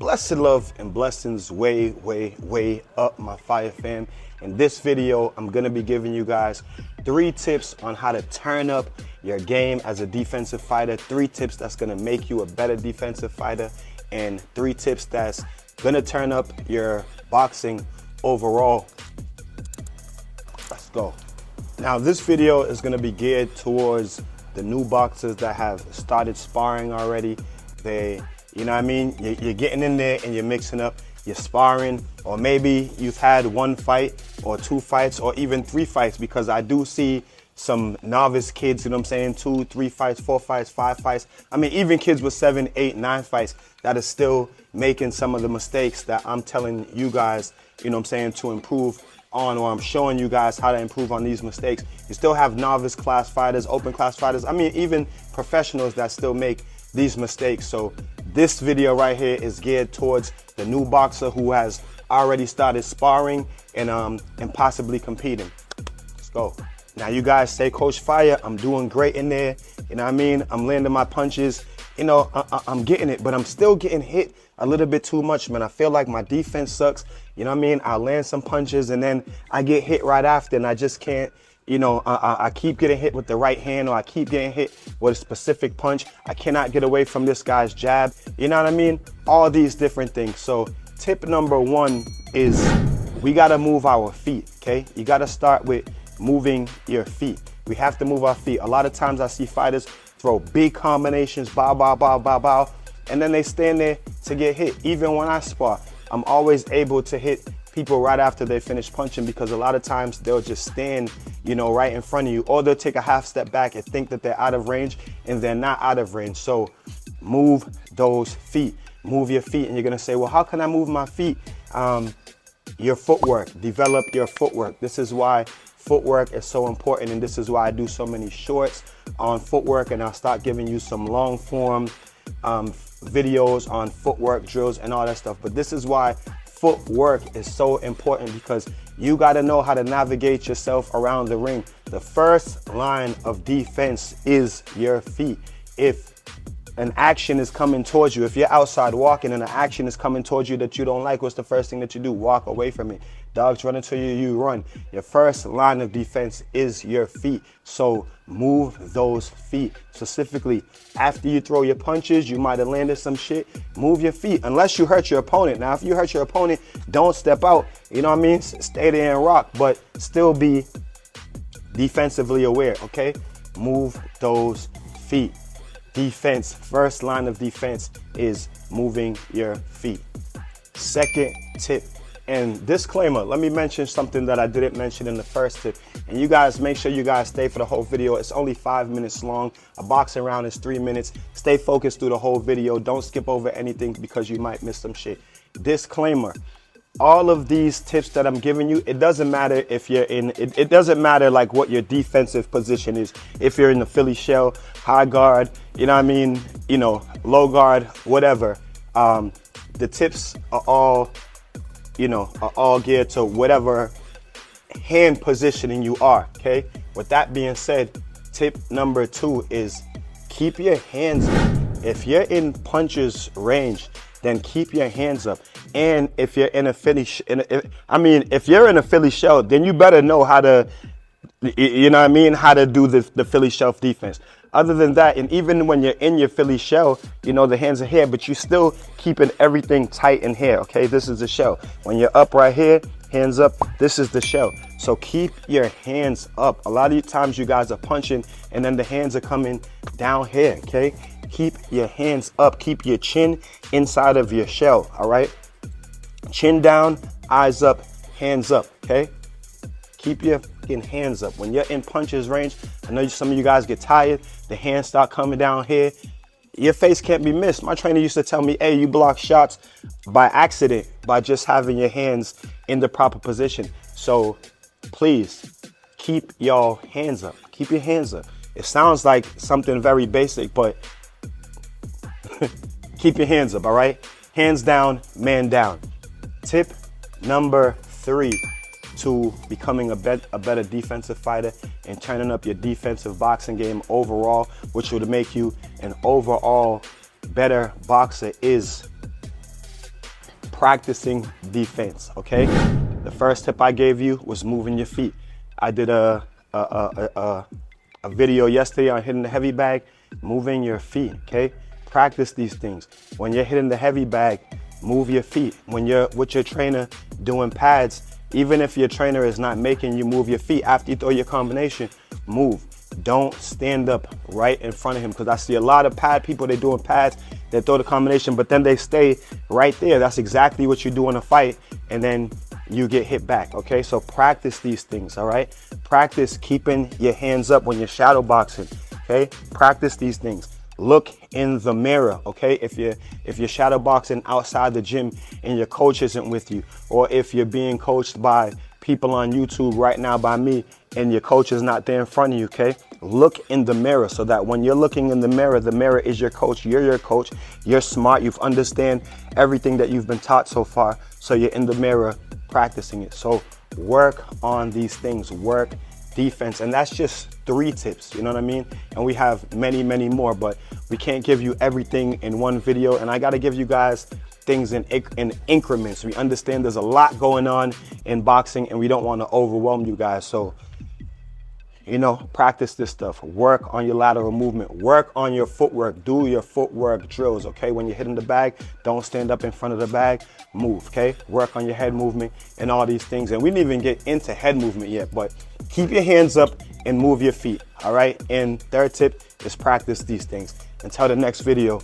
Blessed love and blessings way up, my fire fam. In this video, I'm gonna be giving you guys 3 tips on how to turn up your game as a defensive fighter, 3 tips that's gonna make you a better defensive fighter, and 3 tips that's gonna turn up your boxing overall. Let's go. Now, this video is gonna be geared towards the new boxers that have started sparring already. You know what I mean? You're getting in there and you're mixing up, you're sparring, or maybe you've had 1 fight or 2 fights or even 3 fights, because I do see some novice kids, you know what I'm saying, 2, 3 fights, 4 fights, 5 fights. I mean, even kids with 7, 8, 9 fights that are still making some of the mistakes that I'm telling you guys, you know what I'm saying, to improve on, or I'm showing you guys how to improve on these mistakes. You still have novice class fighters, open class fighters, I mean, even professionals that still make these mistakes. So this video right here is geared towards the new boxer who has already started sparring and possibly competing. Let's go. Now, you guys say, Coach Fire, I'm doing great in there. You know what I mean? I'm landing my punches. You know, I'm getting it, but I'm still getting hit a little bit too much, man. I feel like my defense sucks. You know what I mean? I'll land some punches and then I get hit right after, and I just can't, you know, I keep getting hit with the right hand, or I keep getting hit with a specific punch. I cannot get away from this guy's jab. You know what I mean? All these different things. So tip number 1 is we gotta move our feet, okay? You gotta start with moving your feet. We have to move our feet. A lot of times I see fighters throw big combinations, bow, bow, bow, bow, bow, and then they stand there to get hit. Even when I spar, I'm always able to hit people right after they finish punching, because a lot of times they'll just stand, you know, right in front of you, or they'll take a half step back and think that they're out of range, and they're not out of range. So move those feet, move your feet. And you're gonna say, well, how can I move my feet? Your footwork, develop your footwork. This is why footwork is so important, and this is why I do so many shorts on footwork, and I'll start giving you some long form videos on footwork drills and all that stuff. But this is why footwork is so important, because you got to know how to navigate yourself around the ring. The first line of defense is your feet. If an action is coming towards you, if you're outside walking and an action is coming towards you that you don't like, what's the first thing that you do? Walk away from it. Dogs run into you, you run. Your first line of defense is your feet. So move those feet. Specifically, after you throw your punches, you might have landed some shit. Move your feet, unless you hurt your opponent. Now, if you hurt your opponent, don't step out. You know what I mean? Stay there and rock, but still be defensively aware, okay? Move those feet. Defense, first line of defense is moving your feet. Second tip, and disclaimer, let me mention something that I didn't mention in the first tip. And you guys, make sure you guys stay for the whole video. It's only 5 minutes long. A boxing round is 3 minutes. Stay focused through the whole video. Don't skip over anything, because you might miss some shit. Disclaimer, all of these tips that I'm giving you, it doesn't matter if you're in, it doesn't matter like what your defensive position is. If you're in the Philly shell, high guard, you know what I mean, you know, low guard, whatever. The tips are all, you know, are all geared to whatever hand positioning you are, okay? With that being said, tip number 2 is keep your hands up. If you're in punches range, then keep your hands up. And if you're in a Philly, if you're in a Philly shell, then you better know how to, you know what I mean, how to do the Philly shell defense. Other than that, and even when you're in your Philly shell, you know, the hands are here, but you still keeping everything tight in here, okay? This is the shell. When you're up right here, hands up, this is the shell. So keep your hands up. A lot of times you guys are punching and then the hands are coming down here, okay? Keep your hands up. Keep your chin inside of your shell, all right? Chin down, eyes up, hands up, okay? Keep your fucking hands up. When you're in punches range, I know some of you guys get tired. The hands start coming down here. Your face can't be missed. My trainer used to tell me, hey, you block shots by accident by just having your hands in the proper position. So please keep your hands up. Keep your hands up. It sounds like something very basic, but keep your hands up, all right? Hands down, man down. Tip number 3 to becoming a better defensive fighter and turning up your defensive boxing game overall, which would make you an overall better boxer, is practicing defense, okay? The first tip I gave you was moving your feet. I did a video yesterday on hitting the heavy bag, moving your feet, okay? Practice these things. When you're hitting the heavy bag, move your feet. When you're with your trainer doing pads, even if your trainer is not making you move your feet after you throw your combination, move. Don't stand up right in front of him, because I see a lot of pad people, they're doing pads, they throw the combination, but then they stay right there. That's exactly what you do in a fight, and then you get hit back, okay? So practice these things, all right? Practice keeping your hands up when you're shadow boxing, okay? Practice these things. Look in the mirror, okay? If you're shadow boxing outside the gym and your coach isn't with you, or if you're being coached by people on YouTube right now by me and your coach is not there in front of you, okay? Look in the mirror, so that when you're looking in the mirror is your coach, you're your coach, you're smart, you've understand everything that you've been taught so far, so you're in the mirror practicing it. So work on these things, work defense, and that's just 3 tips, you know what I mean? And we have many, many more, but we can't give you everything in one video, and I gotta give you guys things in increments. We understand there's a lot going on in boxing and we don't want to overwhelm you guys. So, you know, practice this stuff. Work on your lateral movement. Work on your footwork. Do your footwork drills, okay? When you're hitting the bag, don't stand up in front of the bag. Move, okay? Work on your head movement and all these things. And we didn't even get into head movement yet, but keep your hands up and move your feet, all right? And third tip is practice these things. Until the next video,